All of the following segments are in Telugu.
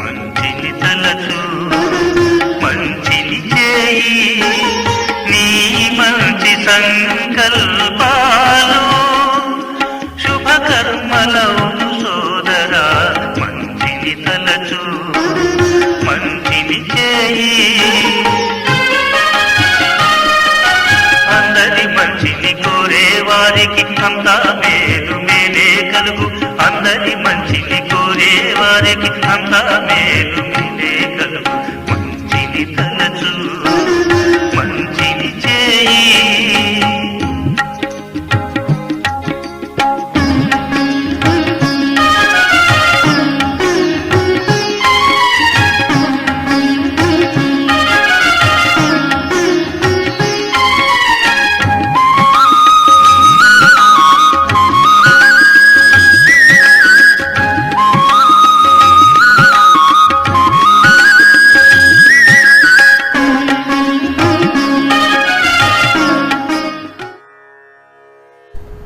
మంచిని తలచు మంచిని చేయి నీ మంచి సంకల్పాలు శుభకర్మలవును సోదరా. మంచిని తలచు మంచిని చేయి అందరి మంచిని కోరే వారికి అంతా మేలు మేలే కలుగు. అందరి మంచిని కోరే వారికి అంతా మేలు మేలే కలుగు. మంచిని తలచు మంచిని చేయి.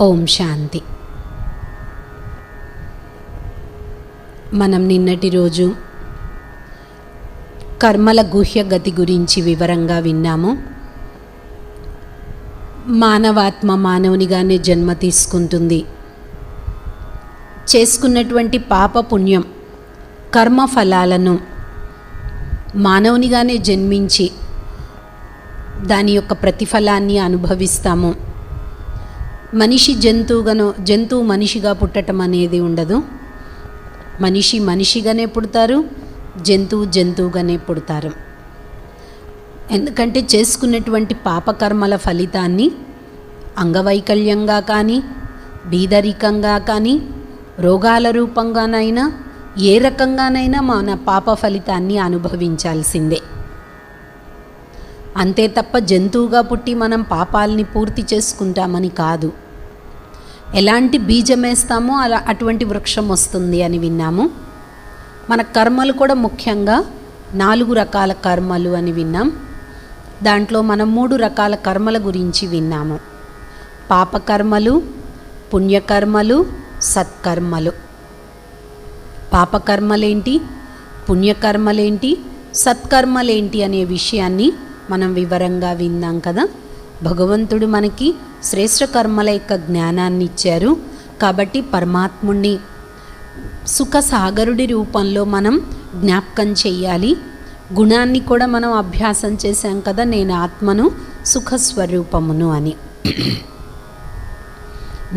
ఓం శాంతి. మనం నిన్నటి రోజు కర్మల గుహ్య గతి గురించి వివరంగా విన్నాము. మానవాత్మ మానవునిగానే జన్మ తీసుకుంటుంది. చేసుకున్నటువంటి పాప పుణ్యం కర్మ ఫలాలను మానవునిగానే జన్మించి దాని యొక్క ప్రతిఫలాన్ని అనుభవిస్తాము. మనిషి జంతువు మనిషిగా పుట్టడం అనేది ఉండదు. మనిషి మనిషిగానే పుడతారు, జంతువుగానే పుడతారు. ఎందుకంటే చేసుకున్నటువంటి పాపకర్మల ఫలితాన్ని అంగవైకల్యంగా కానీ, బీదరికంగా కానీ, రోగాల రూపంగానైనా ఏ రకంగానైనా మన పాప ఫలితాన్ని అనుభవించాల్సిందే. అంతే తప్ప జంతువుగా పుట్టి మనం పాపాలని పూర్తి చేసుకుంటామని కాదు. ఎలాంటి బీజం వేస్తామో అటువంటి వృక్షం వస్తుంది అని విన్నాము. మన కర్మలు కూడా ముఖ్యంగా 4 రకాల కర్మలు అని విన్నాం. దాంట్లో మనం 3 రకాల కర్మల గురించి విన్నాము. పాపకర్మలు, పుణ్యకర్మలు, సత్కర్మలు. పాపకర్మలేంటి, పుణ్యకర్మలేంటి, సత్కర్మలేంటి అనే విషయాన్ని మనం వివరంగా విన్నాం కదా. భగవంతుడు మనకి శ్రేష్ఠ కర్మల యొక్క జ్ఞానాన్ని ఇచ్చారు. కాబట్టి పరమాత్ముణ్ణి సుఖ సాగరుడి రూపంలో మనం జ్ఞాపకం చెయ్యాలి. గుణాన్ని కూడా మనం అభ్యాసం చేశాం కదా, నేను ఆత్మను సుఖస్వరూపమును అని.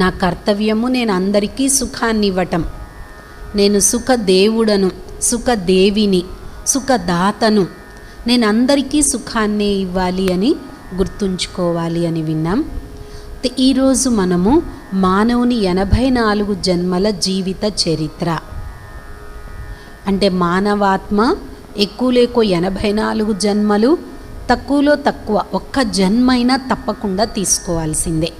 నా కర్తవ్యము నేను అందరికీ సుఖాన్ని ఇవ్వటం. నేను సుఖదేవుడను, సుఖదేవిని, సుఖదాతను. నేను అందరికీ సుఖాన్నే ఇవ్వాలి అని గుర్తుంచుకోవాలి అని విన్నాం. ఈరోజు మనము మానవుని 84 జన్మల జీవిత చరిత్ర, అంటే మానవాత్మ ఎక్కువలేకో 84 జన్మలు, తక్కువలో తక్కువ ఒక్క జన్మైనా తప్పకుండా తీసుకోవాల్సిందే.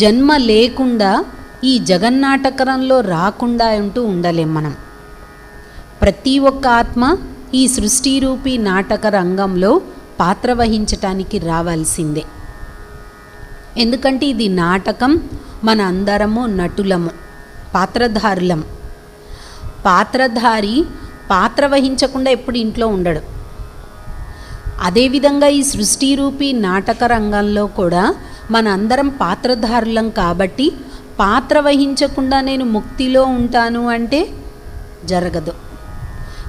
జన్మ లేకుండా ఈ జగన్నాటకరంలో రాకుండా అంటూ ఉండలేం మనం. ప్రతి ఒక్క ఆత్మ ఈ సృష్టి రూపీ నాటక రంగంలో పాత్ర వహించటానికి రావాల్సిందే. ఎందుకంటే ఇది నాటకం, మన అందరము నటులము, పాత్రధారులం. పాత్రధారి పాత్ర వహించకుండా ఎప్పుడు ఇంట్లో ఉండడు. అదేవిధంగా ఈ సృష్టి రూపీ నాటక రంగంలో కూడా మన అందరం పాత్రధారులం. కాబట్టి పాత్ర వహించకుండా నేను ముక్తిలో ఉంటాను అంటే జరగదు.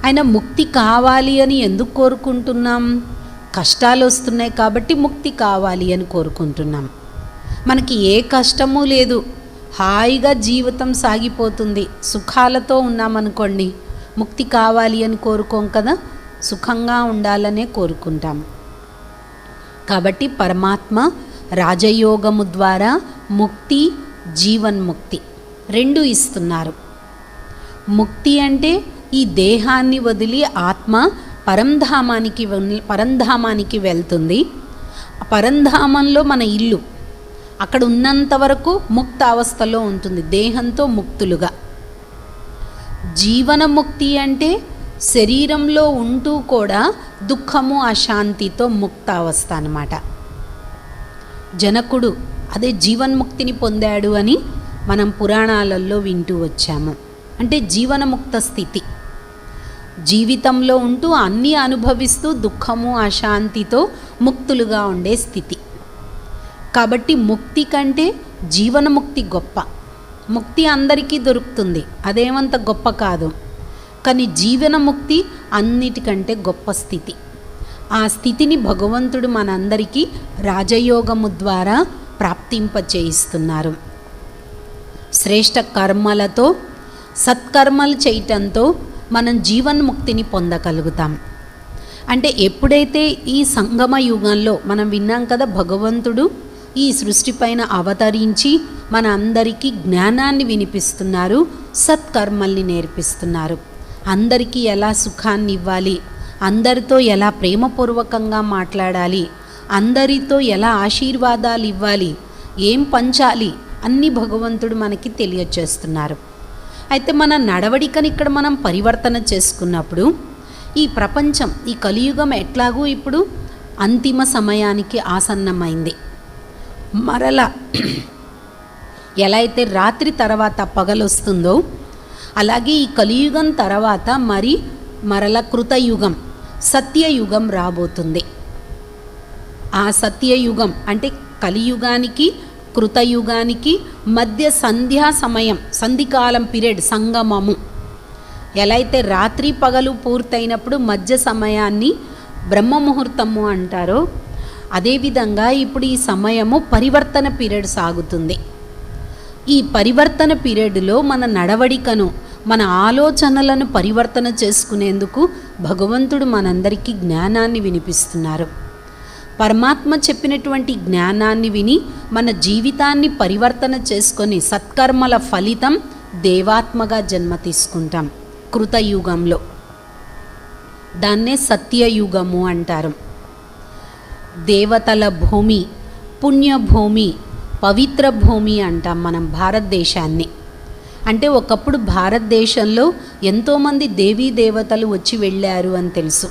అయినా ముక్తి కావాలి అని ఎందుకు కోరుకుంటున్నాం? కష్టాలు వస్తున్నాయి కాబట్టి ముక్తి కావాలి అని కోరుకుంటున్నాం. మనకి ఏ కష్టము లేదు, హాయిగా జీవితం సాగిపోతుంది, సుఖాలతో ఉన్నామనుకోండి, ముక్తి కావాలి అని కోరుకోం కదా, సుఖంగా ఉండాలనే కోరుకుంటాం. కాబట్టి పరమాత్మ రాజయోగము ద్వారా ముక్తి, జీవన్ముక్తి 2 ఇస్తున్నారు. ముక్తి అంటే ఈ దేహాన్ని వదిలి ఆత్మ పరంధామానికి వెళ్తుంది. పరంధామంలో మన ఇల్లు, అక్కడ ఉన్నంత వరకు ముక్త అవస్థలో ఉంటుంది, దేహంతో ముక్తులుగా. జీవనముక్తి అంటే శరీరంలో ఉంటూ కూడా దుఃఖము అశాంతితో ముక్త అవస్థ అన్నమాట. జనకుడు అదే జీవన్ముక్తిని పొందాడు అని మనం పురాణాలలో వింటూ వచ్చాము. అంటే జీవనముక్త స్థితి, జీవితంలో ఉంటూ అన్నీ అనుభవిస్తూ దుఃఖము అశాంతితో ముక్తులుగా ఉండే స్థితి. కాబట్టి ముక్తి కంటే జీవనముక్తి గొప్ప. ముక్తి అందరికీ దొరుకుతుంది, అదేమంత గొప్ప కాదు. కానీ జీవనముక్తి అన్నిటికంటే గొప్ప స్థితి. ఆ స్థితిని భగవంతుడు మనందరికీ రాజయోగము ద్వారా ప్రాప్తింపచేయిస్తున్నారు. శ్రేష్ఠ కర్మలతో, సత్కర్మలు చేయటంతో మనం జీవన్ముక్తిని పొందగలుగుతాం. అంటే ఎప్పుడైతే ఈ సంగమ యుగంలో మనం విన్నాం కదా, భగవంతుడు ఈ సృష్టి పైన అవతరించి మన అందరికీ జ్ఞానాన్ని వినిపిస్తున్నారు, సత్కర్మల్ని నేర్పిస్తున్నారు. అందరికీ ఎలా సుఖాన్ని ఇవ్వాలి, అందరితో ఎలా ప్రేమపూర్వకంగా మాట్లాడాలి, అందరితో ఎలా ఆశీర్వాదాలు ఇవ్వాలి, ఏం పంచాలి అన్నీ భగవంతుడు మనకి తెలియచేస్తున్నారు. అయితే మన నడవడికని ఇక్కడ మనం పరివర్తన చేసుకున్నప్పుడు ఈ ప్రపంచం, ఈ కలియుగం ఎట్లాగూ ఇప్పుడు అంతిమ సమయానికి ఆసన్నమైంది. మరలా ఎలా అయితే రాత్రి తర్వాత పగలొస్తుందో అలాగే ఈ కలియుగం తర్వాత మరల కృతయుగం, సత్యయుగం రాబోతుంది. ఆ సత్యయుగం అంటే కలియుగానికి కృతయుగానికి మధ్య సంధ్యా సమయం, సంధికాలం పీరియడ్, సంగమము. ఎలా అయితే రాత్రి పగలు పూర్తయినప్పుడు మధ్య సమయాన్ని బ్రహ్మముహూర్తము అంటారో, అదేవిధంగా ఇప్పుడు ఈ సమయము పరివర్తన పీరియడ్ సాగుతుంది. ఈ పరివర్తన పీరియడ్లో మన నడవడికను, మన ఆలోచనలను పరివర్తన చేసుకునేందుకు భగవంతుడు మనందరికీ జ్ఞానాన్ని వినిపిస్తున్నారు. పరమాత్మ చెప్పినటువంటి జ్ఞానాన్ని విని మన జీవితాన్ని పరివర్తన చేసుకొని సత్కర్మల ఫలితం దేవాత్మగా జన్మ తీసుకుంటాం కృతయుగంలో. దాన్నే సత్యయుగము అంటారు. దేవతల భూమి, పుణ్యభూమి, పవిత్ర భూమి అంటాం మనం భారతదేశాన్ని. అంటే ఒకప్పుడు భారతదేశంలో ఎంతోమంది దేవీ దేవతలు వచ్చి వెళ్ళారు అని తెలుసు.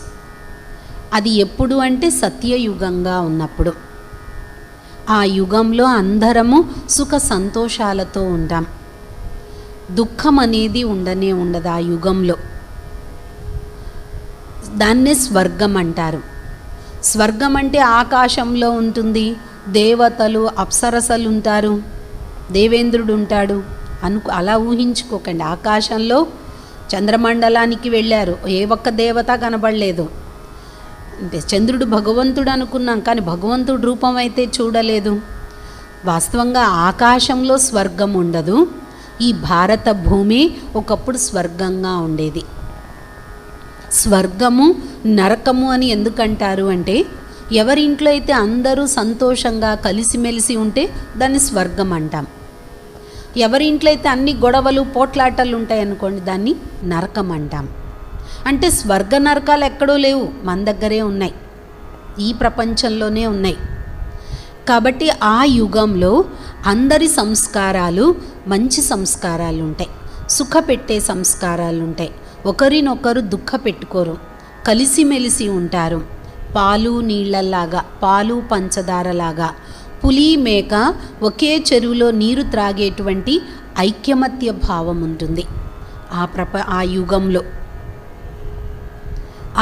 అది ఎప్పుడు అంటే సత్యయుగంగా ఉన్నప్పుడు. ఆ యుగంలో అందరము సుఖ సంతోషాలతో ఉంటాం. దుఃఖం అనేది ఉండదు ఆ యుగంలో. దాన్నే స్వర్గం అంటారు. స్వర్గం అంటే ఆకాశంలో ఉంటుంది, దేవతలు అప్సరసలు ఉంటారు, దేవేంద్రుడు ఉంటాడు అలా ఊహించుకోకండి. ఆకాశంలో చంద్రమండలానికి వెళ్ళారు, ఏ ఒక్క దేవత కనబడలేదు. అంటే చంద్రుడు భగవంతుడు అనుకున్నాం, కానీ భగవంతుడి రూపం అయితే చూడలేదు. వాస్తవంగా ఆకాశంలో స్వర్గం ఉండదు. ఈ భారత భూమి ఒకప్పుడు స్వర్గంగా ఉండేది. స్వర్గము నరకము అని ఎందుకంటారు అంటే, ఎవరింట్లో అయితే అందరూ సంతోషంగా కలిసిమెలిసి ఉంటే దాన్ని స్వర్గం అంటాం. ఎవరింట్లో అయితే అన్ని గొడవలు పోట్లాటలు ఉంటాయనుకోండి, దాన్ని నరకం అంటాం. అంటే స్వర్గ నరకాలు ఎక్కడో లేవు, మన దగ్గరే ఉన్నాయి, ఈ ప్రపంచంలోనే ఉన్నాయి. కాబట్టి ఆ యుగంలో అందరి సంస్కారాలు మంచి సంస్కారాలు ఉంటాయి, సుఖపెట్టే సంస్కారాలు ఉంటాయి. ఒకరినొకరు దుఃఖ పెట్టుకోరు, కలిసిమెలిసి ఉంటారు. పాలు నీళ్ళలాగా, పాలు పంచదారలాగా, పులి మేక ఒకే చెరువులో నీరు త్రాగేటువంటి ఐక్యమత్య భావం ఉంటుంది ఆ యుగంలో.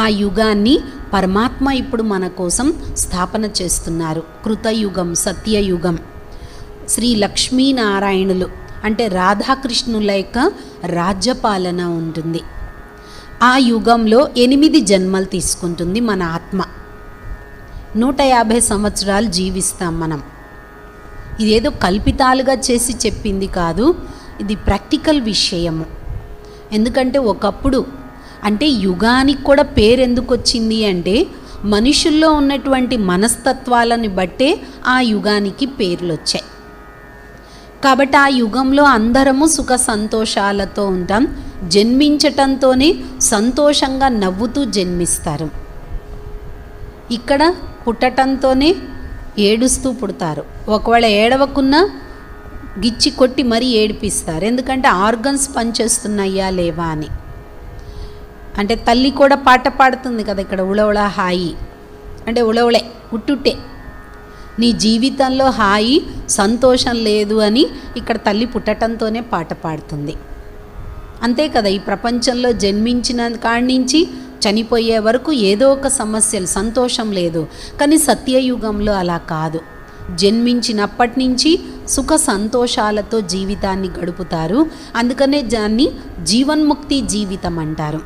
ఆ యుగాన్ని పరమాత్మ ఇప్పుడు మన కోసం స్థాపన చేస్తున్నారు. కృతయుగం, సత్యయుగం. శ్రీ లక్ష్మీనారాయణులు అంటే రాధాకృష్ణుల యొక్క రాజ్యపాలన ఉంటుంది. ఆ యుగంలో 8 జన్మలు తీసుకుంటుంది మన ఆత్మ. 150 సంవత్సరాలు జీవిస్తాం మనం. ఇదేదో కల్పితాలుగా చేసి చెప్పింది కాదు, ఇది ప్రాక్టికల్ విషయము. ఎందుకంటే ఒకప్పుడు అంటే యుగానికి కూడా పేరు ఎందుకు వచ్చింది అంటే, మనుషుల్లో ఉన్నటువంటి మనస్తత్వాలను బట్టే ఆ యుగానికి పేర్లు వచ్చాయి. కాబట్టి ఆ యుగంలో అందరము సుఖ సంతోషాలతో ఉంటాం. జన్మించటంతోనే సంతోషంగా నవ్వుతూ జన్మిస్తారు. ఇక్కడ పుట్టటంతోనే ఏడుస్తూ పుడతారు. ఒకవేళ ఏడవకున్నా గిచ్చి కొట్టి మరీ ఏడిపిస్తారు. ఎందుకంటే ఆర్గన్స్ పనిచేస్తున్నాయా లేవా అని. అంటే తల్లి కూడా పాట పాడుతుంది కదా ఇక్కడ, ఉళవుళ హాయి అంటే ఉళవుళే ఉట్టుట్టే. నీ జీవితంలో హాయి సంతోషం లేదు అని ఇక్కడ తల్లి పుట్టడంతోనే పాట పాడుతుంది. అంతే కదా, ఈ ప్రపంచంలో జన్మించిన కాడి నుంచి చనిపోయే వరకు ఏదో ఒక సమస్యలు, సంతోషం లేదు. కానీ సత్యయుగంలో అలా కాదు. జన్మించినప్పటి నుంచి సుఖ సంతోషాలతో జీవితాన్ని గడుపుతారు. అందుకనే దాన్ని జీవన్ముక్తి జీవితం అంటారు.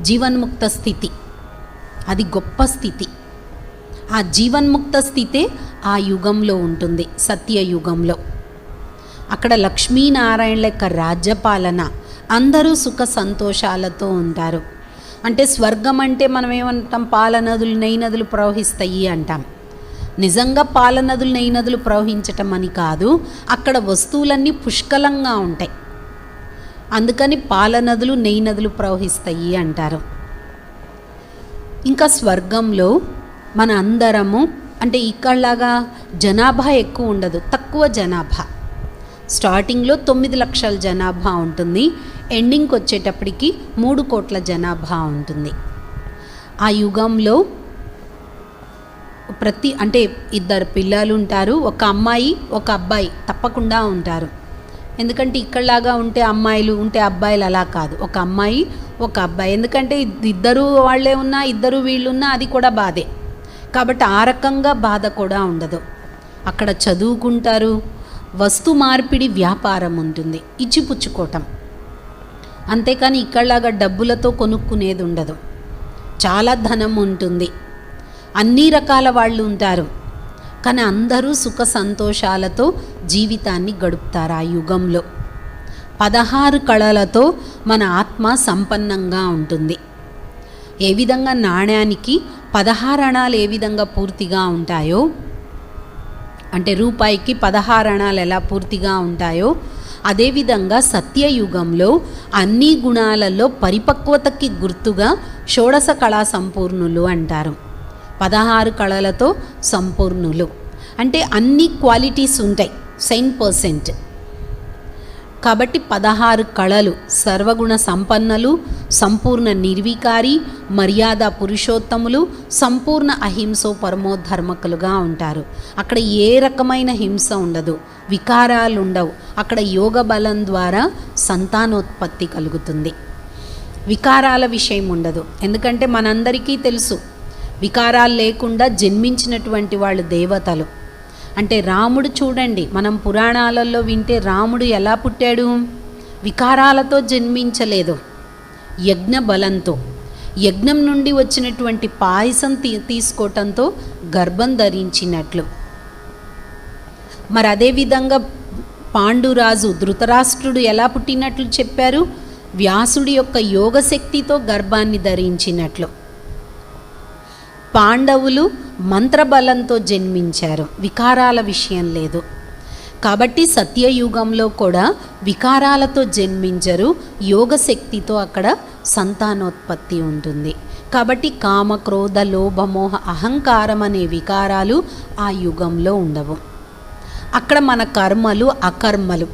జీవన్ముక్త స్థితి, అది గొప్ప స్థితి. ఆ జీవన్ముక్త స్థితే ఆ యుగంలో ఉంటుంది, సత్యయుగంలో. అక్కడ లక్ష్మీనారాయణ లెక్క రాజ్యపాలన, అందరూ సుఖ సంతోషాలతో ఉంటారు. అంటే స్వర్గం అంటే మనం ఏమంటాం, పాలనదులు నెయ్యి నదులు ప్రవహిస్తాయి అంటాం. నిజంగా పాలనదులు నెయ్యి నదులు ప్రవహించటం అని కాదు, అక్కడ వస్తువులన్నీ పుష్కలంగా ఉంటాయి. అందుకని పాలనదులు నెయ్యి నదులు ప్రవహిస్తాయి అంటారు. ఇంకా స్వర్గంలో మన అందరము, అంటే ఇక్కడలాగా జనాభా ఎక్కువ ఉండదు, తక్కువ జనాభా. స్టార్టింగ్లో 9 లక్షల జనాభా ఉంటుంది, ఎండింగ్కి వచ్చేటప్పటికి 3 కోట్ల జనాభా ఉంటుంది. ఆ యుగంలో అంటే 2 పిల్లలు ఉంటారు, ఒక అమ్మాయి ఒక అబ్బాయి తప్పకుండా ఉంటారు. ఎందుకంటే ఇక్కడలాగా ఉంటే అమ్మాయిలు ఉంటే అబ్బాయిలు అలా కాదు, ఒక అమ్మాయి ఒక అబ్బాయి. ఎందుకంటే ఇద్దరు వాళ్ళే ఉన్నా, ఇద్దరు వీళ్ళున్నా అది కూడా బాధే. కాబట్టి ఆ రకంగా బాధ కూడా ఉండదు. అక్కడ చదువుకుంటారు, వస్తు మార్పిడి వ్యాపారం ఉంటుంది, ఇచ్చిపుచ్చుకోవటం. అంతేకాని ఇక్కడలాగా డబ్బులతో కొనుక్కునేది ఉండదు. చాలా ధనం ఉంటుంది, అన్ని రకాల వాళ్ళు ఉంటారు. కానీ అందరూ సుఖ సంతోషాలతో జీవితాన్ని గడుపుతారు ఆ యుగంలో. 16 కళలతో మన ఆత్మ సంపన్నంగా ఉంటుంది. ఏ విధంగా నాణ్యానికి 16 అణాలు ఏ విధంగా పూర్తిగా ఉంటాయో, అంటే రూపాయికి 16 అణాలు ఎలా పూర్తిగా ఉంటాయో, అదేవిధంగా సత్యయుగంలో అన్ని గుణాలలో పరిపక్వతకి గుర్తుగా షోడశ కళా సంపూర్ణులు అంటారు. 16 కళలతో సంపూర్ణులు అంటే అన్ని క్వాలిటీస్ ఉంటాయి, 100%. కాబట్టి 16 కళలు, సర్వగుణ సంపన్నలు, సంపూర్ణ నిర్వికారి, మర్యాద పురుషోత్తములు, సంపూర్ణ అహింసో పరమోధర్మకులుగా ఉంటారు. అక్కడ ఏ రకమైన హింస ఉండదు, వికారాలు ఉండవు. అక్కడ యోగ బలం ద్వారా సంతానోత్పత్తి కలుగుతుంది. వికారాల విషయం ఉండదు. ఎందుకంటే మనందరికీ తెలుసు, వికారాలు లేకుండా జన్మించినటువంటి వాళ్ళు దేవతలు. అంటే రాముడు చూడండి, మనం పురాణాలలో వింటే రాముడు ఎలా పుట్టాడు, వికారాలతో జన్మించలేదు, యజ్ఞ బలంతో. యజ్ఞం నుండి వచ్చినటువంటి పాయసం తీసుకోవటంతో గర్భం ధరించినట్లు. మరి అదేవిధంగా పాండురాజు ధృతరాష్ట్రుడు ఎలా పుట్టినట్లు చెప్పారు, వ్యాసుడి యొక్క యోగశక్తితో గర్భాన్ని ధరించినట్లు. పాండవులు మంత్రబలంతో జన్మించారు, వికారాల విషయం లేదు. కాబట్టి సత్యయుగంలో కూడా వికారాలతో జన్మించరు, యోగశక్తితో అక్కడ సంతానోత్పత్తి ఉంటుంది. కాబట్టి కామ, క్రోధ, లోభ, మోహ, అహంకారం అనే వికారాలు ఆ యుగంలో ఉండవు. అక్కడ మన కర్మలు, అకర్మలు,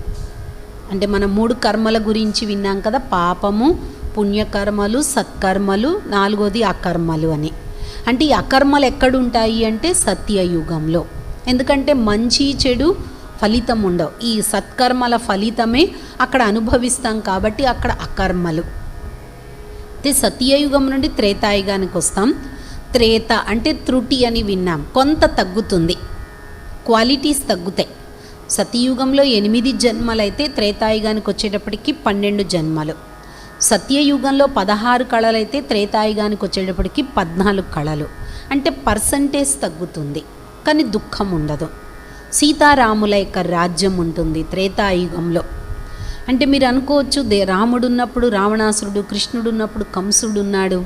అంటే మనం 3 కర్మల గురించి విన్నాం కదా, పాపము, పుణ్యకర్మలు, సత్కర్మలు, 4వది అకర్మలు అని. అంటే ఈ అకర్మలు ఎక్కడుంటాయి అంటే సత్యయుగంలో. ఎందుకంటే మంచి చెడు ఫలితం ఉండవు, ఈ సత్కర్మల ఫలితమే అక్కడ అనుభవిస్తాం. కాబట్టి అక్కడ అకర్మలు. సత్యయుగం నుండి త్రేతాయుగానికి వస్తాం. త్రేత అంటే త్రుటి అని విన్నాం, కొంత తగ్గుతుంది, క్వాలిటీస్ తగ్గుతాయి. సత్యయుగంలో 8 జన్మలైతే త్రేతాయుగానికి వచ్చేటప్పటికి 12 జన్మలు. సత్యయుగంలో 16 కళలైతే త్రేతాయుగానికి వచ్చేటప్పటికి 14 కళలు. అంటే పర్సంటేజ్ తగ్గుతుంది, కానీ దుఃఖం ఉండదు. సీతారాముల యొక్క రాజ్యం ఉంటుంది త్రేతాయుగంలో. అంటే మీరు అనుకోవచ్చు, రాముడు ఉన్నప్పుడు రావణాసురుడు, కృష్ణుడు ఉన్నప్పుడు కంసుడు ఉన్నాడు.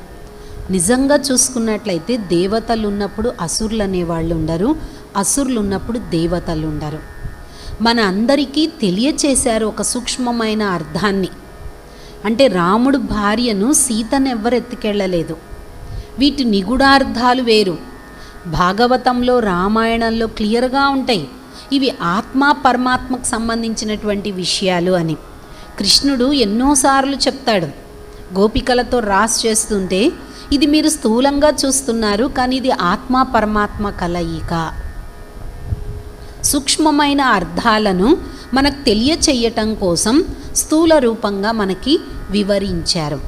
నిజంగా చూసుకున్నట్లయితే దేవతలు ఉన్నప్పుడు అసురులు అనేవాళ్ళు ఉండరు, అసురులు ఉన్నప్పుడు దేవతలు ఉండరు. మన అందరికీ తెలియచేశారు ఒక సూక్ష్మమైన అర్థాన్ని. అంటే రాముడు భార్యను సీతను ఎవ్వరు ఎత్తుకెళ్ళలేదు. వీటి నిగూఢార్థాలు వేరు. భాగవతంలో, రామాయణంలో క్లియర్గా ఉంటాయి, ఇవి ఆత్మ పరమాత్మకు సంబంధించినటువంటి విషయాలు అని. కృష్ణుడు ఎన్నోసార్లు చెప్తాడు, గోపికలతో రాస్ చేస్తుంటే ఇది మీరు స్థూలంగా చూస్తున్నారు, కానీ ఇది ఆత్మ పరమాత్మ కలయిక. సూక్ష్మమైన అర్థాలను మనకు తెలియచేయటం కోసం స్థూల రూపంగా మనకి వివరించారు.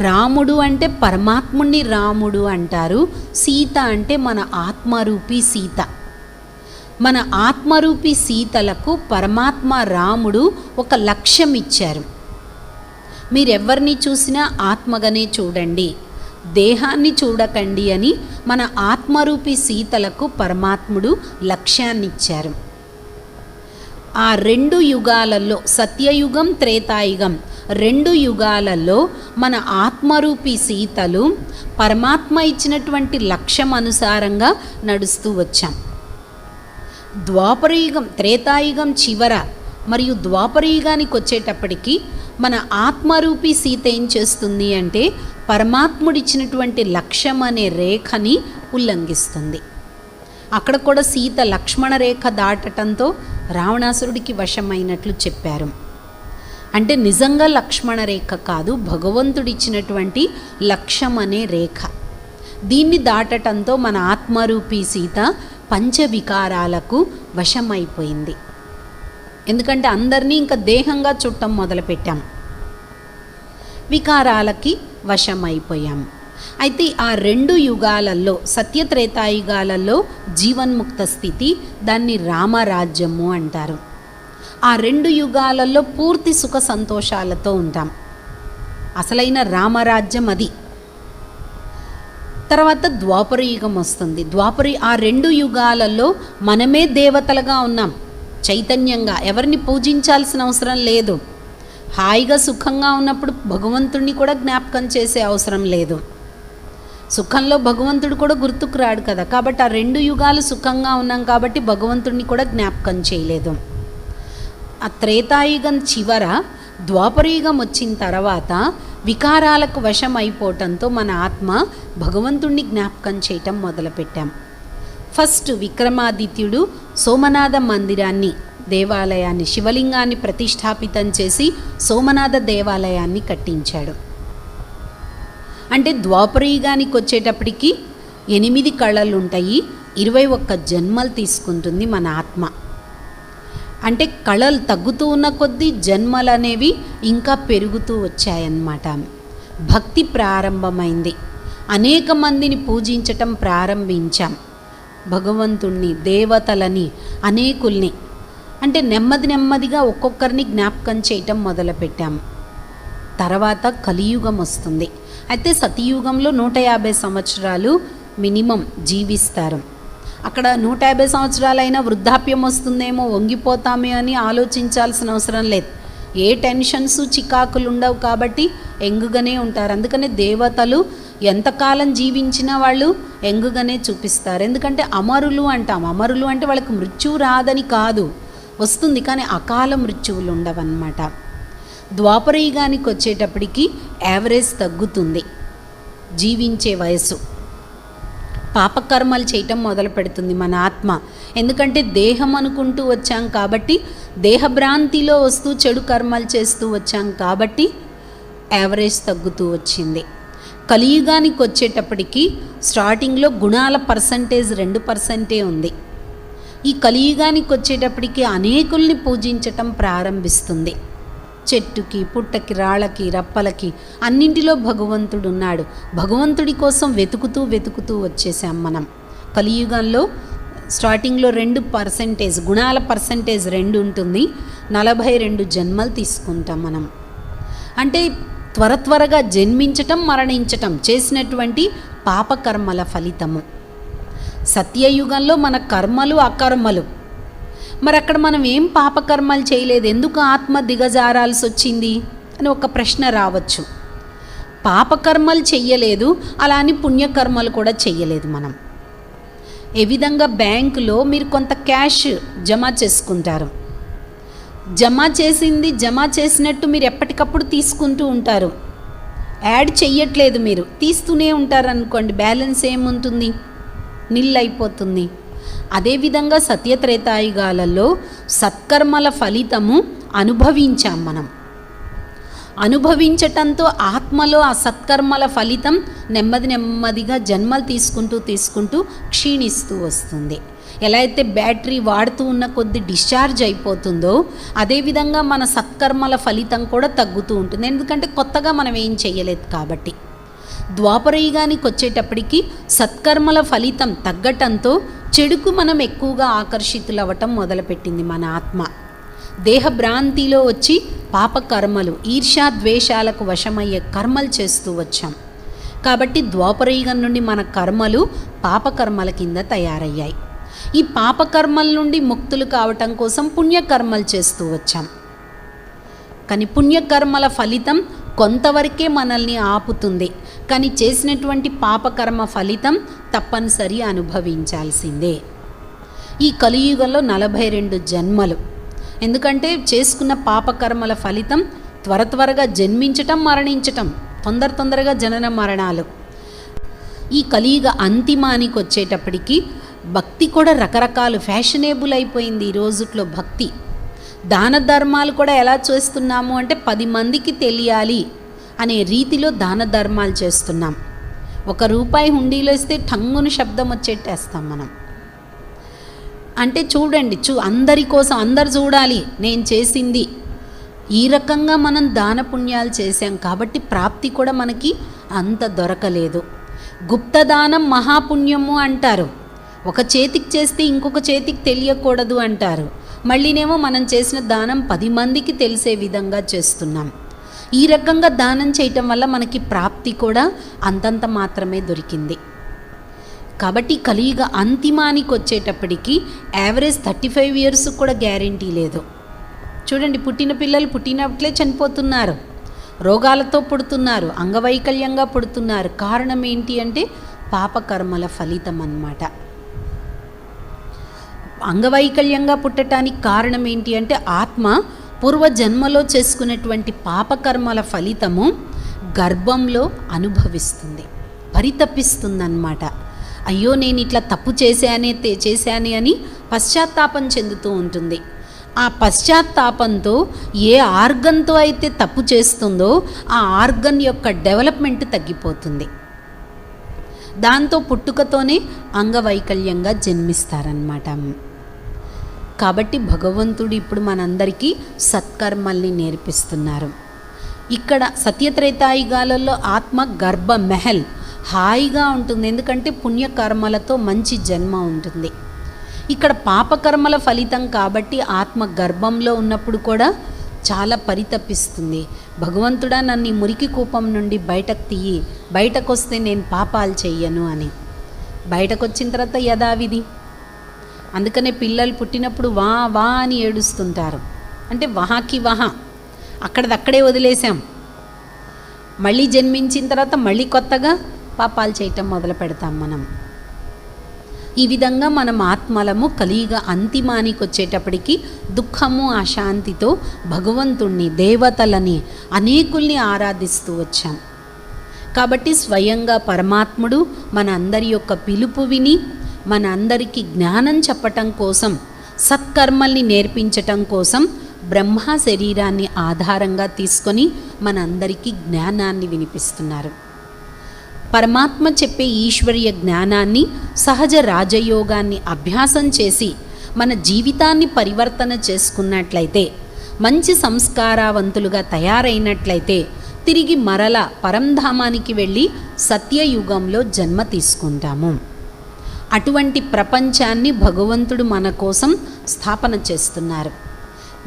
రాముడు అంటే పరమాత్ముణ్ణి రాముడు అంటారు. సీత అంటే మన ఆత్మరూపీ సీత. మన ఆత్మరూపీ సీతలకు పరమాత్మ రాముడు ఒక లక్ష్యం ఇచ్చారు. మీరెవరిని చూసినా ఆత్మగానే చూడండి, దేహాన్ని చూడకండి అని మన ఆత్మరూపీ సీతలకు పరమాత్ముడు లక్ష్యాన్నిచ్చారు. ఆ 2 యుగాలలో, సత్యయుగం త్రేతాయుగం 2 యుగాలలో మన ఆత్మరూపీ సీతలు పరమాత్మ ఇచ్చినటువంటి లక్ష్యం అనుసారంగా నడుస్తూ వచ్చాం. ద్వాపరయుగం, త్రేతాయుగం చివర మరియు ద్వాపరయుగానికి వచ్చేటప్పటికి మన ఆత్మరూపీ సీత ఏం చేస్తుంది అంటే పరమాత్ముడిచ్చినటువంటి లక్ష్యం అనే రేఖని ఉల్లంఘిస్తుంది. అక్కడ కూడా సీత లక్ష్మణ రేఖ దాటటంతో రావణాసురుడికి వశమైనట్లు చెప్పారు. అంటే నిజంగా లక్ష్మణ రేఖ కాదు, భగవంతుడిచ్చినటువంటి లక్ష్యం అనే రేఖ. దీన్ని దాటటంతో మన ఆత్మరూపీ సీత పంచవికారాలకు వశమైపోయింది. ఎందుకంటే అందరినీ ఇంకా దేహంగా చుట్టం మొదలుపెట్టాం, వికారాలకి వశమైపోయాం. అయితే ఆ 2 యుగాలలో, సత్యత్రేతాయుగాలలో జీవన్ముక్త స్థితి, దాన్ని రామరాజ్యము అంటారు. ఆ 2 యుగాలలో పూర్తి సుఖ సంతోషాలతో ఉంటాం. అసలైన రామరాజ్యం అది. తర్వాత ద్వాపర యుగం వస్తుంది. ఆ 2 యుగాలలో మనమే దేవతలుగా ఉన్నాం, చైతన్యంగా. ఎవరిని పూజించాల్సిన అవసరం లేదు. హాయిగా సుఖంగా ఉన్నప్పుడు భగవంతుడిని కూడా జ్ఞాపకం చేసే అవసరం లేదు. సుఖంలో భగవంతుడు కూడా గుర్తుకు రాడు కదా. కాబట్టి ఆ 2 యుగాలు సుఖంగా ఉన్నాం కాబట్టి భగవంతుడిని కూడా జ్ఞాపకం చేయలేదు. ఆ త్రేతాయుగం చివర ద్వాపరయుగం వచ్చిన తర్వాత వికారాలకు వశం అయిపోవటంతో మన ఆత్మ భగవంతుణ్ణి జ్ఞాపకం చేయటం మొదలుపెట్టాం. ఫస్ట్ విక్రమాదిత్యుడు సోమనాథ మందిరాన్ని, దేవాలయాన్ని, శివలింగాన్ని ప్రతిష్టాపితం చేసి సోమనాథ దేవాలయాన్ని కట్టించాడు. అంటే ద్వాపరయుగానికి వచ్చేటప్పటికి 8 కళలు ఉంటాయి, 21 జన్మలు తీసుకుంటుంది మన ఆత్మ. అంటే కళలు తగ్గుతూ ఉన్న కొద్దీ జన్మలు అనేవి ఇంకా పెరుగుతూ వచ్చాయన్నమాట. భక్తి ప్రారంభమైంది, అనేక మందిని పూజించటం ప్రారంభించాం, భగవంతుణ్ణి, దేవతలని, అనేకుల్ని. అంటే నెమ్మదిగా ఒక్కొక్కరిని జ్ఞాపకం చేయటం మొదలుపెట్టాం. తర్వాత కలియుగం వస్తుంది. అయితే సతయుగంలో 150 సంవత్సరాలు మినిమం జీవిస్తారు. అక్కడ 150 సంవత్సరాలైనా వృద్ధాప్యం వస్తుందేమో, వంగిపోతామే అని ఆలోచించాల్సిన అవసరం లేదు. ఏ టెన్షన్స్ చికాకులు ఉండవు కాబట్టి యంగుగానే ఉంటారు. అందుకనే దేవతలు ఎంతకాలం జీవించినా వాళ్ళు యంగుగానే చూపిస్తారు. ఎందుకంటే అమరులు అంటాం. అమరులు అంటే వాళ్ళకి మృత్యువు రాదని కాదు, వస్తుంది, కానీ అకాల మృత్యువులు ఉండవన్నమాట. ద్వాపరయుగానికి వచ్చేటప్పటికి యావరేజ్ తగ్గుతుంది జీవించే వయసు. పాపకర్మలు చేయటం మొదలు పెడుతుంది మన ఆత్మ. ఎందుకంటే దేహం అనుకుంటూ వచ్చాం కాబట్టి, దేహభ్రాంతిలో వస్తూ చెడు కర్మలు చేస్తూ వచ్చాం కాబట్టి యావరేజ్ తగ్గుతూ వచ్చింది. కలియుగానికి వచ్చేటప్పటికి స్టార్టింగ్లో గుణాల పర్సంటేజ్ 2% ఉంది. ఈ కలియుగానికి వచ్చేటప్పటికి అనేకుల్ని పూజించటం ప్రారంభిస్తుంది. చెట్టుకి, పుట్టకి, రాళ్ళకి, రప్పలకి అన్నింటిలో భగవంతుడు ఉన్నాడు. భగవంతుడి కోసం వెతుకుతూ వచ్చేసాం మనం. కలియుగంలో స్టార్టింగ్లో 2%, గుణాల పర్సంటేజ్ 2 ఉంటుంది. 42 జన్మలు తీసుకుంటాం మనం. అంటే త్వరగా జన్మించటం, మరణించటం చేసినటువంటి పాపకర్మల ఫలితము. సత్యయుగంలో మన కర్మలు, అకర్మలు. మరి అక్కడ మనం ఏం పాపకర్మలు చేయలేదు, ఎందుకు ఆత్మ దిగజారాల్సి వచ్చింది అని ఒక ప్రశ్న రావచ్చు. పాపకర్మలు చెయ్యలేదు, అలా అని పుణ్యకర్మలు కూడా చెయ్యలేదు మనం. ఏ విధంగా బ్యాంకులో మీరు కొంత క్యాష్ జమ చేసుకుంటారు, జమ చేసినట్టు మీరు ఎప్పటికప్పుడు తీసుకుంటూ ఉంటారు. యాడ్ చెయ్యట్లేదు, మీరు తీస్తూనే ఉంటారు అనుకోండి, బ్యాలెన్స్ ఏముంటుంది, నిల్ అయిపోతుంది. అదేవిధంగా సత్యత్రేతాయుగాలలో సత్కర్మల ఫలితము అనుభవించాం మనం. అనుభవించటంతో ఆత్మలో ఆ సత్కర్మల ఫలితం నెమ్మది నెమ్మదిగా జన్మలు తీసుకుంటూ క్షీణిస్తూ వస్తుంది. ఎలా అయితే బ్యాటరీ వాడుతూ ఉన్న కొద్ది డిశ్చార్జ్ అయిపోతుందో అదేవిధంగా మన సత్కర్మల ఫలితం కూడా తగ్గుతూ ఉంటుంది. ఎందుకంటే కొత్తగా మనం ఏం చేయలేదు కాబట్టి. ద్వాపరయుగానికి వచ్చేటప్పటికి సత్కర్మల ఫలితం తగ్గటంతో చెడుకు మనం ఎక్కువగా ఆకర్షితులవ్వటం మొదలుపెట్టింది మన ఆత్మ. దేహభ్రాంతిలో వచ్చి పాపకర్మలు, ఈర్ష్యా ద్వేషాలకు వశమయ్యే కర్మలు చేస్తూ వచ్చాం. కాబట్టి ద్వాపరయుగం నుండి మన కర్మలు పాపకర్మల కింద తయారయ్యాయి. ఈ పాపకర్మల నుండి ముక్తులు కావటం కోసం పుణ్యకర్మలు చేస్తూ వచ్చాం. కానీ పుణ్యకర్మల ఫలితం కొంతవరకే మనల్ని ఆపుతుంది. కానీ చేసినటువంటి పాపకర్మ ఫలితం తప్పనిసరి అనుభవించాల్సిందే. ఈ కలియుగంలో 42 జన్మలు. ఎందుకంటే చేసుకున్న పాపకర్మల ఫలితం త్వరగా జన్మించటం, మరణించటం, తొందరగా జనన మరణాలు. ఈ కలియుగ అంతిమానికి వచ్చేటప్పటికి భక్తి కూడా రకరకాలు ఫ్యాషనేబుల్ అయిపోయింది. ఈ రోజుట్లో భక్తి దాన ధర్మాలు కూడా ఎలా చేస్తున్నాము అంటే 10 మందికి తెలియాలి అనే రీతిలో దాన ధర్మాలు చేస్తున్నాం. ₹1 హుండీలో ఇస్తే టంగును శబ్దం వచ్చేటేస్తాం మనం. అంటే చూడండి, అందరి కోసం, అందరు చూడాలి నేను చేసింది. ఈ రకంగా మనం దాన పుణ్యాలు చేశాం కాబట్టి ప్రాప్తి కూడా మనకి అంత దొరకలేదు. గుప్తదానం మహాపుణ్యము అంటారు. ఒక చేతికి చేస్తే ఇంకొక చేతికి తెలియకూడదు అంటారు. మళ్ళీనేమో మనం చేసిన దానం 10 మందికి తెలిసే విధంగా చేస్తున్నాం. ఈ రకంగా దానం చేయటం వల్ల మనకి ప్రాప్తి కూడా అంతంత మాత్రమే దొరికింది. కాబట్టి కలియుగ అంతిమానికి వచ్చేటప్పటికి యావరేజ్ 35 years కూడా గ్యారంటీ లేదు. చూడండి, పుట్టిన పిల్లలు పుట్టినట్లే చనిపోతున్నారు, రోగాలతో పుడుతున్నారు, అంగవైకల్యంగా పుడుతున్నారు. కారణం ఏంటి అంటే పాపకర్మల ఫలితం అన్నమాట. అంగవైకల్యంగా పుట్టడానికి కారణం ఏంటి అంటే ఆత్మ పూర్వజన్మలో చేసుకున్నటువంటి పాపకర్మల ఫలితము గర్భంలో అనుభవిస్తుంది, పరితపిస్తుందన్నమాట. అయ్యో నేను ఇట్లా తప్పు చేశానే అని పశ్చాత్తాపం చెందుతూ ఉంటుంది. ఆ పశ్చాత్తాపంతో ఏ ఆర్గన్తో అయితే తప్పు చేస్తుందో ఆ ఆర్గన్ యొక్క డెవలప్మెంట్ తగ్గిపోతుంది. దాంతో పుట్టుకతోనే అంగవైకల్యంగా జన్మిస్తారన్నమాట. కాబట్టి భగవంతుడు ఇప్పుడు మనందరికీ సత్కర్మల్ని నేర్పిస్తున్నారు. ఇక్కడ సత్యత్రేతాయుగాలలో ఆత్మ గర్భ మెహల్ హాయిగా ఉంటుంది. ఎందుకంటే పుణ్యకర్మలతో మంచి జన్మ ఉంటుంది. ఇక్కడ పాపకర్మల ఫలితం కాబట్టి ఆత్మ గర్భంలో ఉన్నప్పుడు కూడా చాలా పరితపిస్తుంది. భగవంతుడా నన్ను ఈ మురికి కూపం నుండి బయటకు తీయి, బయటకు వస్తే నేను పాపాలు చెయ్యను అని. బయటకు వచ్చిన తర్వాత యథావిధి. అందుకనే పిల్లలు పుట్టినప్పుడు వా వా అని ఏడుస్తుంటారు. అంటే వహాకి వహా, అక్కడదక్కడే వదిలేసాం. మళ్ళీ జన్మించిన తర్వాత మళ్ళీ కొత్తగా పాపాలు చేయటం మొదలు పెడతాం మనం. ఈ విధంగా మనం ఆత్మలము కలియుగ అంతిమానికి వచ్చేటప్పటికి దుఃఖము అశాంతితో భగవంతుణ్ణి, దేవతలని, అనేకుల్ని ఆరాధిస్తూ వచ్చాం. కాబట్టి స్వయంగా పరమాత్ముడు మన అందరి యొక్క పిలుపు విని మన అందరికీ జ్ఞానం చెప్పటం కోసం, సత్కర్మల్ని నేర్పించటం కోసం బ్రహ్మ శరీరాన్ని ఆధారంగా తీసుకొని మనందరికీ జ్ఞానాన్ని వినిపిస్తున్నారు. పరమాత్మ చెప్పే ఈశ్వరీయ జ్ఞానాన్ని, సహజ రాజయోగాన్ని అభ్యాసం చేసి మన జీవితాన్ని పరివర్తన చేసుకున్నట్లయితే, మంచి సంస్కారవంతులుగా తయారైనట్లయితే తిరిగి మరలా పరంధామానికి వెళ్ళి సత్యయుగంలో జన్మ తీసుకుంటాము. అటువంటి ప్రపంచాన్ని భగవంతుడు మన కోసం స్థాపన చేస్తున్నారు.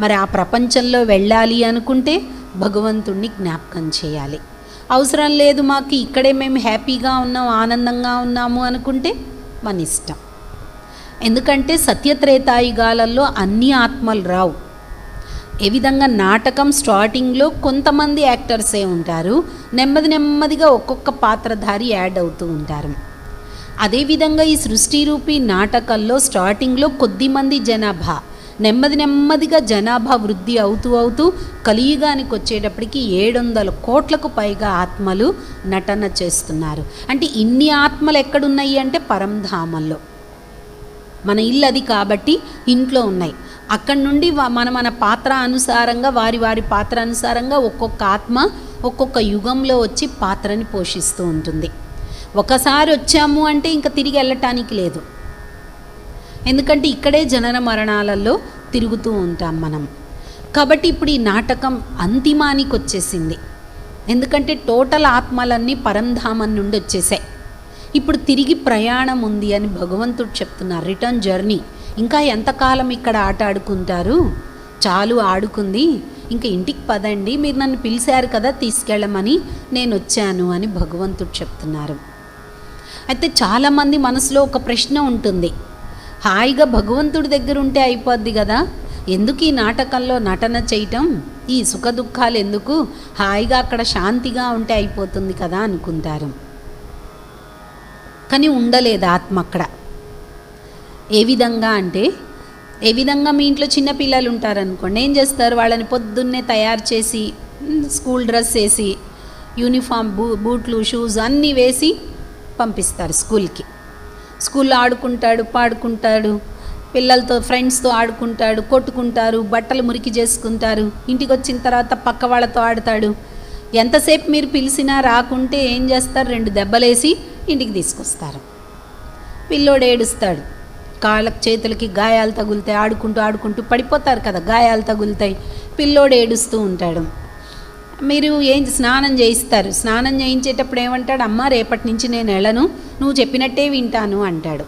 మరి ఆ ప్రపంచంలో వెళ్ళాలి అనుకుంటే భగవంతుణ్ణి జ్ఞాపకం చేయాలి. అవసరం లేదు మాకు ఇక్కడే మేము హ్యాపీగా ఉన్నాం, ఆనందంగా ఉన్నాము అనుకుంటే మన ఇష్టం. ఎందుకంటే సత్యత్రేతాయుగాలలో అన్ని ఆత్మలు రావు. ఏ విధంగా నాటకం స్టార్టింగ్లో కొంతమంది యాక్టర్సే ఉంటారు, నెమ్మదిగా ఒక్కొక్క పాత్రధారి యాడ్ అవుతూ ఉంటారు. అదేవిధంగా ఈ సృష్టి రూపీ నాటకంలో స్టార్టింగ్లో కొద్దిమంది జనాభా, నెమ్మదిగా జనాభా వృద్ధి అవుతూ కలియుగానికి వచ్చేటప్పటికి 700 కోట్లకు పైగా ఆత్మలు నటన చేస్తున్నారు. అంటే ఇన్ని ఆత్మలు ఎక్కడున్నాయి అంటే పరంధామంలో. మన ఇల్లు అది కాబట్టి ఇంట్లో ఉన్నాయి. అక్కడి నుండి మన పాత్ర అనుసారంగా వారి పాత్ర అనుసారంగా ఒక్కొక్క ఆత్మ ఒక్కొక్క యుగంలో వచ్చి పాత్రని పోషిస్తూ ఉంటుంది. ఒకసారి వచ్చాము అంటే ఇంకా తిరిగి వెళ్ళటానికి లేదు. ఎందుకంటే ఇక్కడే జనన మరణాలలో తిరుగుతూ ఉంటాం మనం. కాబట్టి ఇప్పుడు ఈ నాటకం అంతిమానికి వచ్చేసింది. ఎందుకంటే టోటల్ ఆత్మలన్నీ పరంధామం నుండి వచ్చేసాయి. ఇప్పుడు తిరిగి ప్రయాణం ఉంది అని భగవంతుడు చెప్తున్నారు. Return journey. ఇంకా ఎంతకాలం ఇక్కడ ఆట ఆడుకుంటారు, చాలు ఆడుకుంది, ఇంకా ఇంటికి పదండి, మీరు నన్ను పిలిచారు కదా తీసుకెళ్ళమని నేను వచ్చాను అని భగవంతుడు చెప్తున్నారు. అయితే చాలామంది మనసులో ఒక ప్రశ్న ఉంటుంది, హాయిగా భగవంతుడి దగ్గర ఉంటే అయిపోద్ది కదా, ఎందుకు ఈ నాటకంలో నటన చేయటం, ఈ సుఖ దుఃఖాలు ఎందుకు, హాయిగా అక్కడ శాంతిగా ఉంటే అయిపోతుంది కదా అనుకుంటారు. కానీ ఉండలేదు ఆత్మ అక్కడ. ఏ విధంగా అంటే, ఏ విధంగా మీ ఇంట్లో చిన్నపిల్లలు ఉంటారనుకోండి, ఏం చేస్తారు, వాళ్ళని పొద్దున్నే తయారు చేసి స్కూల్ డ్రెస్ వేసి యూనిఫామ్ బూట్లు షూస్ అన్నీ వేసి పంపిస్తారు స్కూల్కి. స్కూల్లో ఆడుకుంటాడు, పాడుకుంటాడు, పిల్లలతో ఫ్రెండ్స్తో ఆడుకుంటాడు, కొట్టుకుంటారు, బట్టలు మురికి చేసుకుంటారు, ఇంటికి వచ్చిన తర్వాత పక్క వాళ్ళతో ఆడతాడు. ఎంతసేపు మీరు పిలిచినా రాకుంటే ఏం చేస్తారు, 2 దెబ్బలేసి ఇంటికి తీసుకొస్తారు. పిల్లోడు ఏడుస్తాడు, కాళ్ళకి చేతులకి గాయాలు తగులుతాయి, ఆడుకుంటూ పడిపోతారు కదా, గాయాలు తగులుతాయి, పిల్లోడు ఏడుస్తూ ఉంటాడు. మీరు స్నానం చేయిస్తారు, స్నానం చేయించేటప్పుడు ఏమంటాడు, అమ్మ రేపటి నుంచి నేను వెళ్ళను, నువ్వు చెప్పినట్టే వింటాను అంటాడు.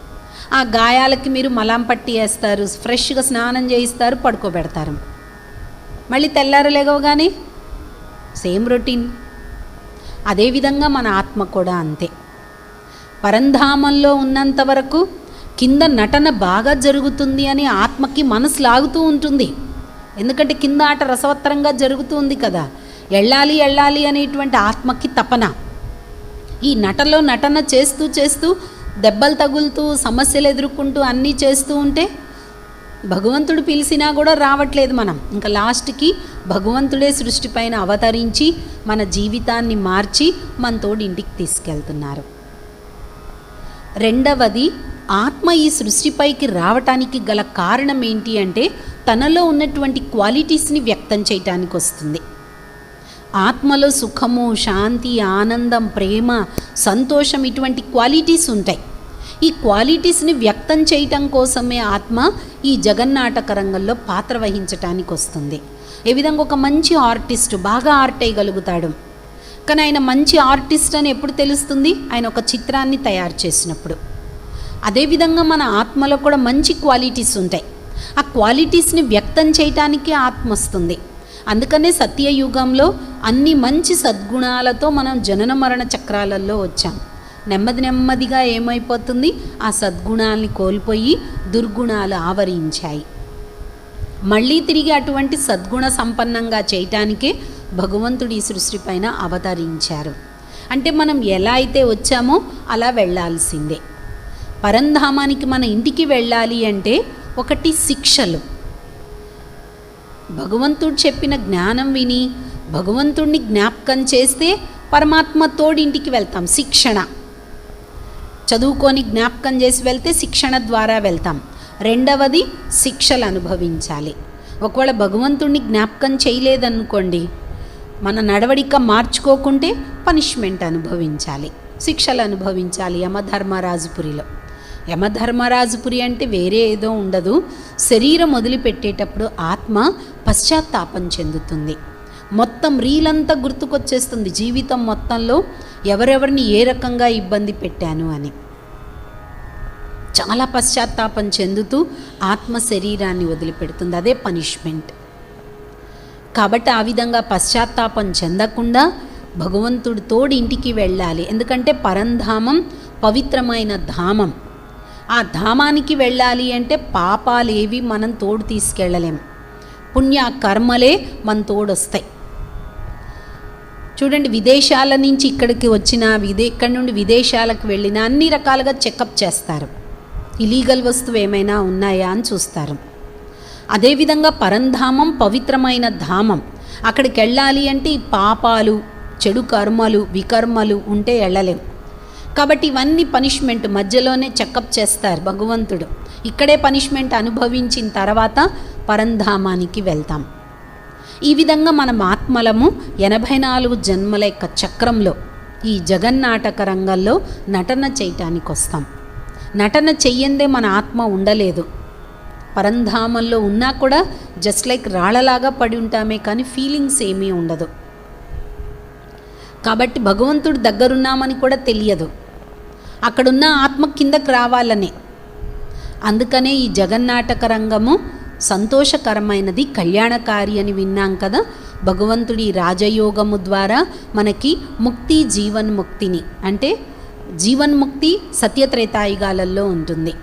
ఆ గాయాలకి మీరు మలాం పట్టి వేస్తారు, ఫ్రెష్గా స్నానం చేయిస్తారు, పడుకోబెడతారు. మళ్ళీ తెల్లారు లేవగానే సేమ్ రొటీన్. అదేవిధంగా మన ఆత్మ కూడా అంతే. పరంధామంలో ఉన్నంత వరకు కింద నటన బాగా జరుగుతుంది అని ఆత్మకి మనసు లాగుతూ ఉంటుంది. ఎందుకంటే కింద ఆట రసవత్తరంగా జరుగుతుంది కదా, వెళ్ళాలి అనేటువంటి ఆత్మకి తపన. ఈ నటన చేస్తూ దెబ్బలు తగులుతూ సమస్యలు ఎదుర్కొంటూ అన్నీ చేస్తూ ఉంటే భగవంతుడు పిలిచినా కూడా రావట్లేదు మనం. ఇంకా లాస్ట్కి భగవంతుడే సృష్టి పైన అవతరించి మన జీవితాన్ని మార్చి మనతోడి ఇంటికి తీసుకెళ్తున్నారు. రెండవది, ఆత్మ ఈ సృష్టిపైకి రావటానికి గల కారణం ఏంటి అంటే తనలో ఉన్నటువంటి క్వాలిటీస్ని వ్యక్తం చేయటానికి వస్తుంది. ఆత్మలో సుఖము, శాంతి, ఆనందం, ప్రేమ, సంతోషం ఇటువంటి క్వాలిటీస్ ఉంటాయి. ఈ క్వాలిటీస్ని వ్యక్తం చేయటం కోసమే ఆత్మ ఈ జగన్నాటక రంగంలో పాత్ర వహించటానికి వస్తుంది. ఏ విధంగా ఒక మంచి ఆర్టిస్ట్ బాగా ఆర్ట్ వేయగలుగుతాడు. కానీ ఆయన మంచి ఆర్టిస్ట్ అని ఎప్పుడు తెలుస్తుంది, ఆయన ఒక చిత్రాన్ని తయారు చేసినప్పుడు. అదేవిధంగా మన ఆత్మలో కూడా మంచి క్వాలిటీస్ ఉంటాయి. ఆ క్వాలిటీస్ని వ్యక్తం చేయటానికి ఆత్మ వస్తుంది. అందుకనే సత్యయుగంలో అన్ని మంచి సద్గుణాలతో మనం జనన మరణ చక్రాలలో వచ్చాం. నెమ్మదిగా ఏమైపోతుంది, ఆ సద్గుణాల్ని కోల్పోయి దుర్గుణాలు ఆవరించాయి. మళ్ళీ తిరిగి అటువంటి సద్గుణ సంపన్నంగా చేయటానికే భగవంతుడు ఈ సృష్టి పైన అవతరించారు. అంటే మనం ఎలా అయితే వచ్చామో అలా వెళ్ళాల్సిందే. పరంధామానికి మన ఇంటికి వెళ్ళాలి అంటే ఒకటి శిక్షలు. భగవంతుడు చెప్పిన జ్ఞానం విని భగవంతుడిని జ్ఞాపకం చేస్తే పరమాత్మ తోడింటికి వెళ్తాం. శిక్షణ చదువుకొని జ్ఞాపకం చేసి వెళ్తే శిక్షణ ద్వారా వెళ్తాం. రెండవది శిక్షలు అనుభవించాలి. ఒకవేళ భగవంతుడిని జ్ఞాపకం చేయలేదనుకోండి, మన నడవడిక మార్చుకోకుంటే పనిష్మెంట్ అనుభవించాలి, శిక్షలు అనుభవించాలి యమధర్మరాజుపురిలో. యమధర్మరాజుపురి అంటే వేరే ఏదో ఉండదు. శరీరం వదిలిపెట్టేటప్పుడు ఆత్మ పశ్చాత్తాపం చెందుతుంది. మొత్తం రీలంతా గుర్తుకొచ్చేస్తుంది, జీవితం మొత్తంలో ఎవరెవరిని ఏ రకంగా ఇబ్బంది పెట్టాను అని. చాలా పశ్చాత్తాపం చెందుతూ ఆత్మ శరీరాన్ని వదిలిపెడుతుంది. అదే పనిష్మెంట్. కాబట్టి ఆ విధంగా పశ్చాత్తాపం చెందకుండా భగవంతుడి తోడి ఇంటికి వెళ్ళాలి. ఎందుకంటే పరంధామం పవిత్రమైన ధామం. ఆ ధామానికి వెళ్ళాలి అంటే పాపాలేవి మనం తోడు తీసుకెళ్ళలేం, పుణ్య కర్మలే మన తోడొస్తాయి. చూడండి, విదేశాల నుంచి ఇక్కడికి వచ్చిన ఇక్కడి నుండి విదేశాలకు వెళ్ళిన అన్ని రకాలుగా చెకప్ చేస్తారు, ఇలీగల్ వస్తువు ఏమైనా ఉన్నాయా అని చూస్తారు. అదేవిధంగా పరంధామం పవిత్రమైన ధామం. అక్కడికి వెళ్ళాలి అంటే ఈ పాపాలు, చెడు కర్మలు, వికర్మలు ఉంటే వెళ్ళలేం. కాబట్టి ఇవన్నీ పనిష్మెంట్ మధ్యలోనే చెకప్ చేస్తారు భగవంతుడు. ఇక్కడే పనిష్మెంట్ అనుభవించిన తర్వాత పరంధామానికి వెళ్తాం. ఈ విధంగా మనం ఆత్మలము 84 జన్మల యొక్క చక్రంలో ఈ జగన్నాటక రంగంలో నటన చేయటానికి వస్తాం. నటన చెయ్యందే మన ఆత్మ ఉండలేదు. పరంధామంలో ఉన్నా కూడా జస్ట్ లైక్ రాళ్ళలాగా పడి ఉంటామే కానీ ఫీలింగ్స్ ఏమీ ఉండదు. కాబట్టి భగవంతుడు దగ్గరున్నామని కూడా తెలియదు. అక్కడున్న ఆత్మ కిందకు రావాలని. అందుకనే ఈ జగన్నాటక రంగము సంతోషకరమైనది, కళ్యాణకారి అని విన్నాం కదా. భగవంతుడి రాజయోగము ద్వారా మనకి ముక్తి, జీవన్ముక్తిని అంటే జీవన్ముక్తి సత్యత్రేతాయుగాలలో ఉంటుంది.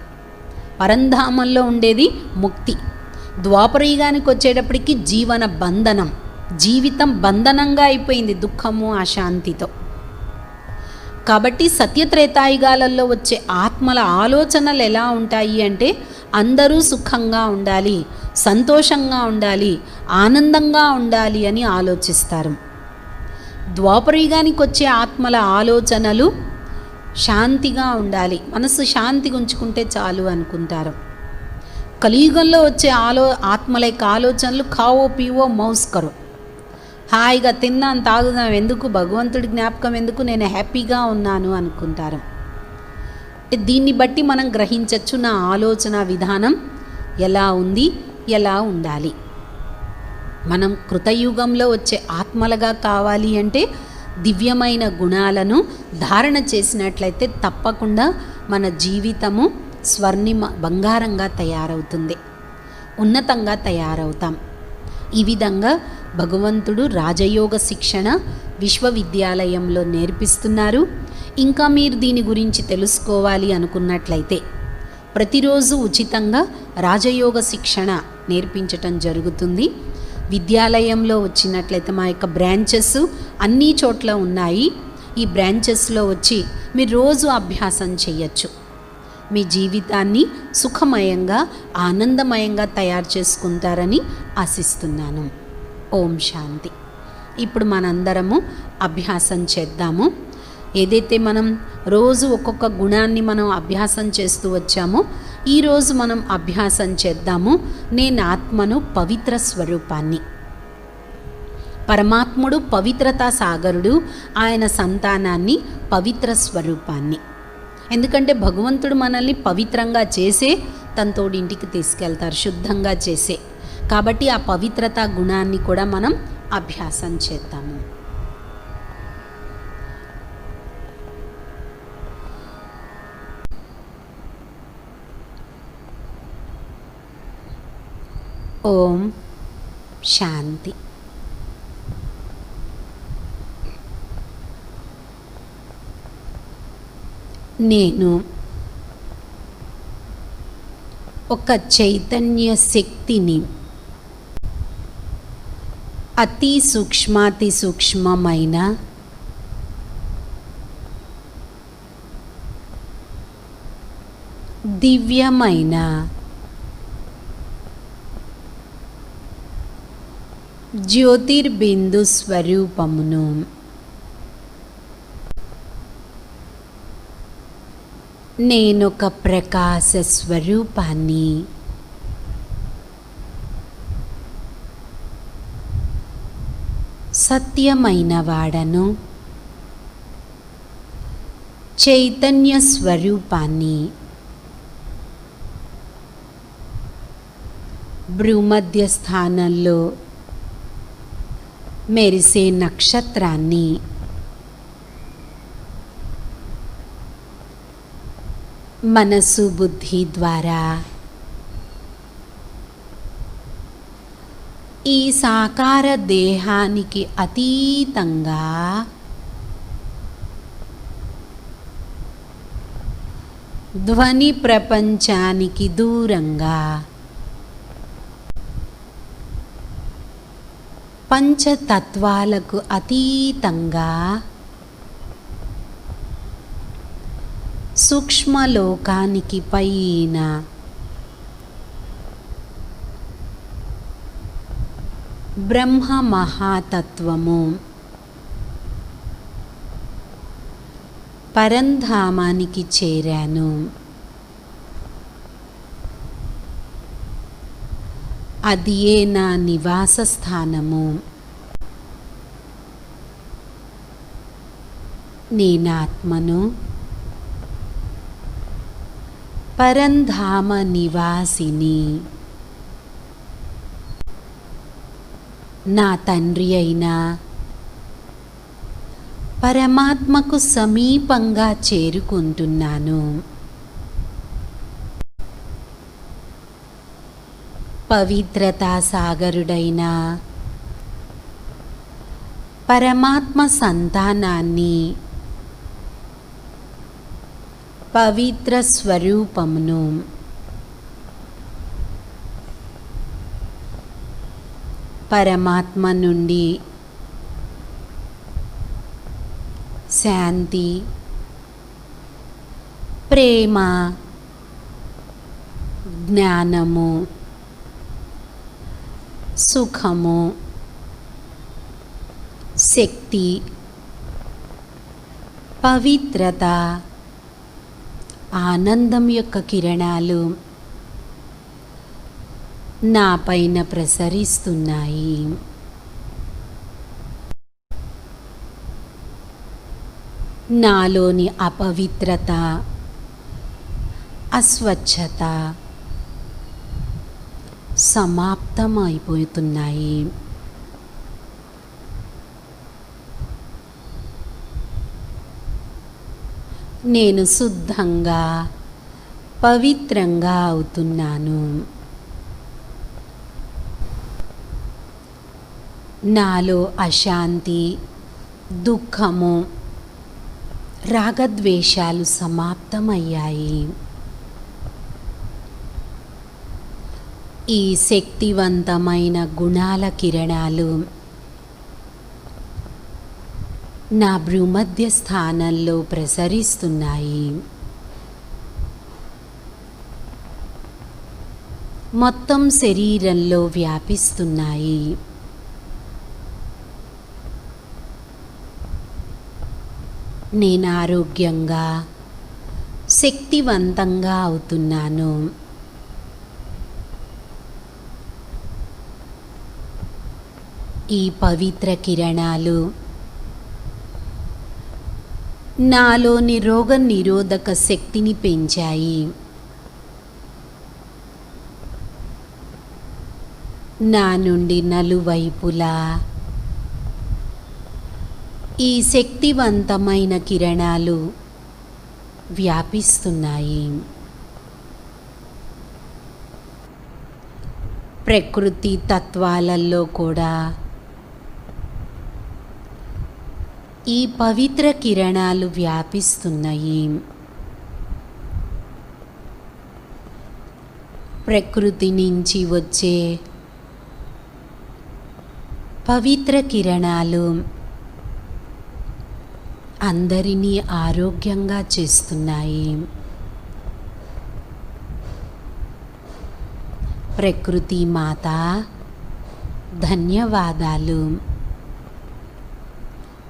పరంధామంలో ఉండేది ముక్తి. ద్వాపరయుగానికి వచ్చేటప్పటికి జీవన బంధనం, జీవితం బంధనంగా అయిపోయింది దుఃఖము అశాంతితో. కాబట్టి సత్యత్రేతాయుగాలలో వచ్చే ఆత్మల ఆలోచనలు ఎలా ఉంటాయి అంటే అందరూ సుఖంగా ఉండాలి, సంతోషంగా ఉండాలి, ఆనందంగా ఉండాలి అని ఆలోచిస్తారు. ద్వాపరయుగానికి వచ్చే ఆత్మల ఆలోచనలు శాంతిగా ఉండాలి, మనసు శాంతిగా ఉంచుకుంటే చాలు అనుకుంటారు. కలియుగంలో వచ్చే ఆత్మల యొక్క ఆలోచనలు ఖావో పీవో మౌస్ కరో, హాయిగా తిన్నాం తాగుదాం, ఎందుకు భగవంతుడి జ్ఞాపకం ఎందుకు, నేను హ్యాపీగా ఉన్నాను అనుకుంటారు. దీన్ని బట్టి మనం గ్రహించవచ్చు నా ఆలోచన విధానం ఎలా ఉంది, ఎలా ఉండాలి. మనం కృతయుగంలో వచ్చే ఆత్మలుగా కావాలి అంటే దివ్యమైన గుణాలను ధారణ చేసినట్లయితే తప్పకుండా మన జీవితము స్వర్ణిమ బంగారంగా తయారవుతుంది, ఉన్నతంగా తయారవుతాం. ఈ విధంగా భగవంతుడు రాజయోగ శిక్షణ విశ్వవిద్యాలయంలో నేర్పిస్తున్నారు. ఇంకా మీరు దీని గురించి తెలుసుకోవాలి అనుకున్నట్లయితే ప్రతిరోజు ఉచితంగా రాజయోగ శిక్షణ నేర్పించటం జరుగుతుంది. విద్యాలయంలో వచ్చినట్లయితే మా యొక్క బ్రాంచెస్ అన్ని చోట్ల ఉన్నాయి. ఈ బ్రాంచెస్లో వచ్చి మీరు రోజు అభ్యాసం చేయొచ్చు. మీ జీవితాన్ని సుఖమయంగా, ఆనందమయంగా తయారు చేసుకుంటారని ఆశిస్తున్నాను. ఓం శాంతి. ఇప్పుడు మనందరము అభ్యాసం చేద్దాము. ఏదైతే మనం రోజు ఒక్కొక్క గుణాన్ని మనం అభ్యాసం చేస్తూ వచ్చామో ఈరోజు మనం అభ్యాసం చేద్దాము. నేను ఆత్మను, పవిత్ర స్వరూపాన్ని. పరమాత్ముడు పవిత్రతా సాగరుడు, ఆయన సంతానాన్ని పవిత్ర స్వరూపాన్ని. ఎందుకంటే భగవంతుడు మనల్ని పవిత్రంగా చేసే తనతోడి ఇంటికి తీసుకెళ్తారు, శుద్ధంగా చేసే. కాబట్టి ఆ పవిత్రతా గుణాన్ని కూడా మనం అభ్యాసం చేద్దాము. ఓం శాంతి. నేను ఒక చైతన్య శక్తిని, అతి సూక్ష్మాతి సూక్ష్మమైన దివ్యమైన జ్యోతిర్బిందు స్వరూపమును. నేనొక ప్రకాశ స్వరూపాన్ని. సత్యమైన వాడను, చైతన్య స్వరూపాన్ని. భ్రూమధ్య స్థానంలో మెరిసే నక్షత్రాన్ని. మనసు బుద్ధి ద్వారా ఈ సాకార దేహానికి అతీతంగా ధ్వని ప్రపంచానికి దూరంగా పంచతత్వాలకు అతీతంగా సూక్ష్మలోకానికి పైన బ్రహ్మ మహాతత్వము పరంధామానికి చేరాను. అదియే నా నివాస స్థానము. నేనాత్మను, పరంధామ నివాసిని. నా తండ్రి అయిన పరమాత్మకు సమీపంగా చేరుకుంటున్నాను. పవిత్రతా సాగరుడైన పరమాత్మ సంతానాన్ని, పవిత్ర స్వరూపమును పరమాత్మ నుండి శాంతి, ప్రేమ, జ్ఞానము, సుఖము, శక్తి, పవిత్రత, ఆనందం యొక్క కిరణాలు నా పైన ప్రసరిస్తున్నాయి. నాలోని అపవిత్రత, అస్వచ్ఛత సమాప్తమైపోతున్నాయి. నేను శుద్ధంగా, పవిత్రంగా అవుతున్నాను. నాలో అశాంతి, దుఃఖము, రాగద్వేషాలు సమాప్తమయ్యాయి. ఈ శక్తివంతమైన గుణాల కిరణాలు నా భ్రూమధ్య స్థానంలో ప్రసరిస్తున్నాయి. మొత్తం శరీరంలో వ్యాపిస్తున్నాయి. నేను ఆరోగ్యంగా, శక్తివంతంగా అవుతున్నాను. ఈ పవిత్ర కిరణాలు నాలోని రోగ నిరోధక శక్తిని పెంచాయి. నా నుండి నలువైపులా ఈ శక్తివంతమైన కిరణాలు వ్యాపిస్తున్నాయి. ప్రకృతి తత్వాలలో కూడా ఈ పవిత్ర కిరణాలు వ్యాపిస్తున్నాయి. ప్రకృతి నుంచి వచ్చే పవిత్ర కిరణాలు అందరినీ ఆరోగ్యంగా చేస్తున్నాయి. ప్రకృతి మాత ధన్యవాదాలు.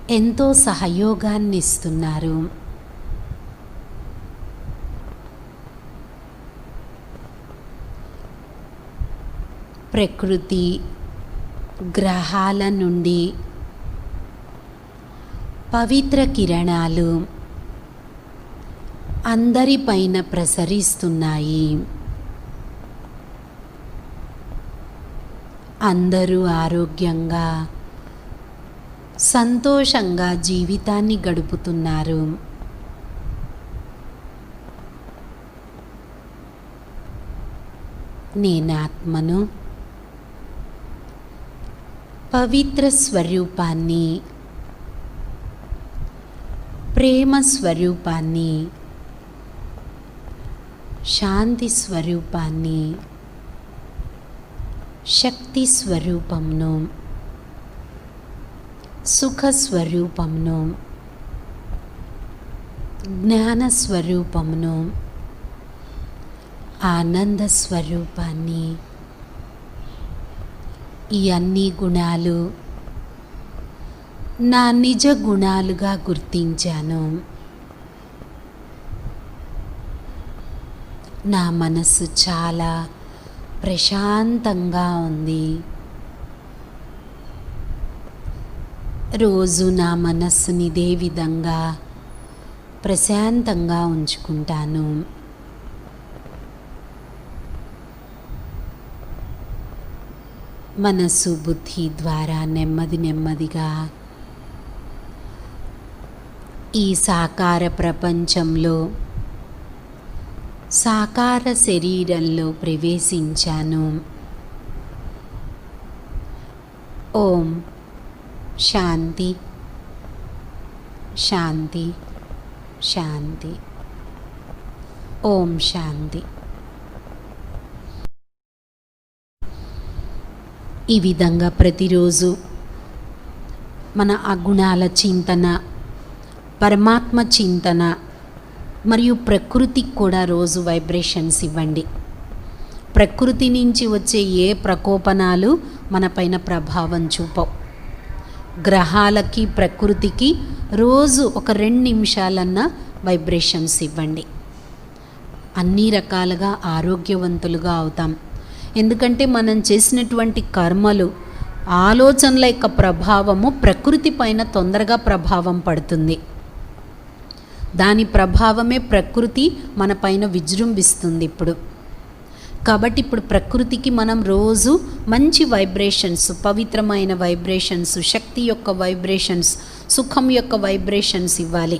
ఎంతో సహయోగాన్ని ఇస్తున్నారు. ప్రకృతి గ్రహాల నుండి పవిత్ర కిరణాలు అందరిపైన ప్రసరిస్తున్నాయి. అందరూ ఆరోగ్యంగా, సంతోషంగా జీవితాన్ని గడుపుతున్నారు. నేనాత్మను, పవిత్ర స్వరూపాన్ని, ప్రేమ స్వరూపాన్ని, శాంతి స్వరూపాన్ని, శక్తి స్వరూపంను, సుఖ స్వరూపంను, జ్ఞాన స్వరూపంను, ఆనంద స్వరూపాన్ని, ఈ అన్ని గుణాలు నా నిజ గుణాలుగా గుర్తించాను. నా మనస్సు చాలా ప్రశాంతంగా ఉంది. రోజు నా మనస్సుని ఇదే విధంగా ప్రశాంతంగా ఉంచుకుంటాను. మనస్సు బుద్ధి ద్వారా నెమ్మదిగా ఈ సాకార ప్రపంచంలో సాకార శరీరంలో ప్రవేశించాను. ఓం శాంతి శాంతి శాంతి. ఓం శాంతి. ఈ విధంగా ప్రతిరోజు మన అగుణాల చింతన, పరమాత్మ చింతన మరియు ప్రకృతికి కూడా రోజు వైబ్రేషన్స్ ఇవ్వండి. ప్రకృతి నుంచి వచ్చే ఏ ప్రకోపనాలు మనపైన ప్రభావం చూపవు. గ్రహాలకి ప్రకృతికి రోజు ఒక 2 నిమిషాలన్నా వైబ్రేషన్స్ ఇవ్వండి. అన్ని రకాలుగా ఆరోగ్యవంతులుగా అవుతాం. ఎందుకంటే మనం చేసినటువంటి కర్మలు, ఆలోచనల యొక్క ప్రభావము ప్రకృతి పైన తొందరగా ప్రభావం పడుతుంది. దాని ప్రభావమే ప్రకృతి మన పైన విజృంభిస్తుంది ఇప్పుడు. కాబట్టి ఇప్పుడు ప్రకృతికి మనం రోజు మంచి వైబ్రేషన్స్, పవిత్రమైన వైబ్రేషన్స్, శక్తి యొక్క వైబ్రేషన్స్, సుఖం యొక్క వైబ్రేషన్స్ ఇవ్వాలి.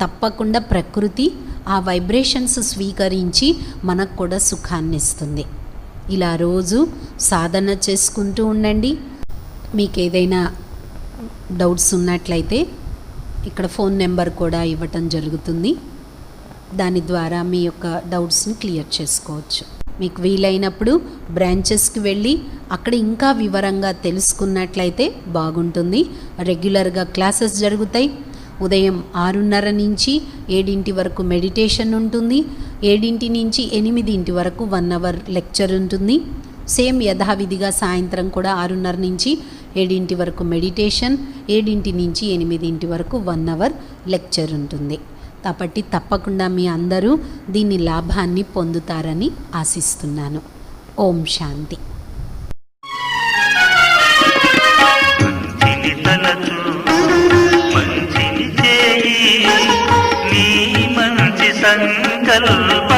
తప్పకుండా ప్రకృతి ఆ వైబ్రేషన్స్ స్వీకరించి మనకు కూడా సుఖాన్ని ఇస్తుంది. ఇలా రోజు సాధన చేసుకుంటూ ఉండండి. మీకు ఏదైనా డౌట్స్ ఉన్నట్లయితే ఇక్కడ ఫోన్ నెంబర్ కూడా ఇవ్వటం జరుగుతుంది. దాని ద్వారా మీ యొక్క డౌట్స్ని క్లియర్ చేసుకోవచ్చు. మీకు వీలైనప్పుడు బ్రాంచెస్కి వెళ్ళి అక్కడ ఇంకా వివరంగా తెలుసుకున్నట్లయితే బాగుంటుంది. రెగ్యులర్గా క్లాసెస్ జరుగుతాయి. ఉదయం 6:30 నుంచి 7 వరకు మెడిటేషన్ ఉంటుంది. 7 నుంచి 8 వరకు 1 అవర్ లెక్చర్ ఉంటుంది. సేమ్ యథావిధిగా సాయంత్రం కూడా 6:30 నుంచి 7 వరకు మెడిటేషన్, 7 నుంచి 8 వరకు 1 అవర్ లెక్చర్ ఉంటుంది. కాబట్టి తప్పకుండా మీ అందరూ దీని లాభాన్ని పొందుతారని ఆశిస్తున్నాను. ఓం శాంతి. మంచిని చేయి, నీ మంచి సంకల్ప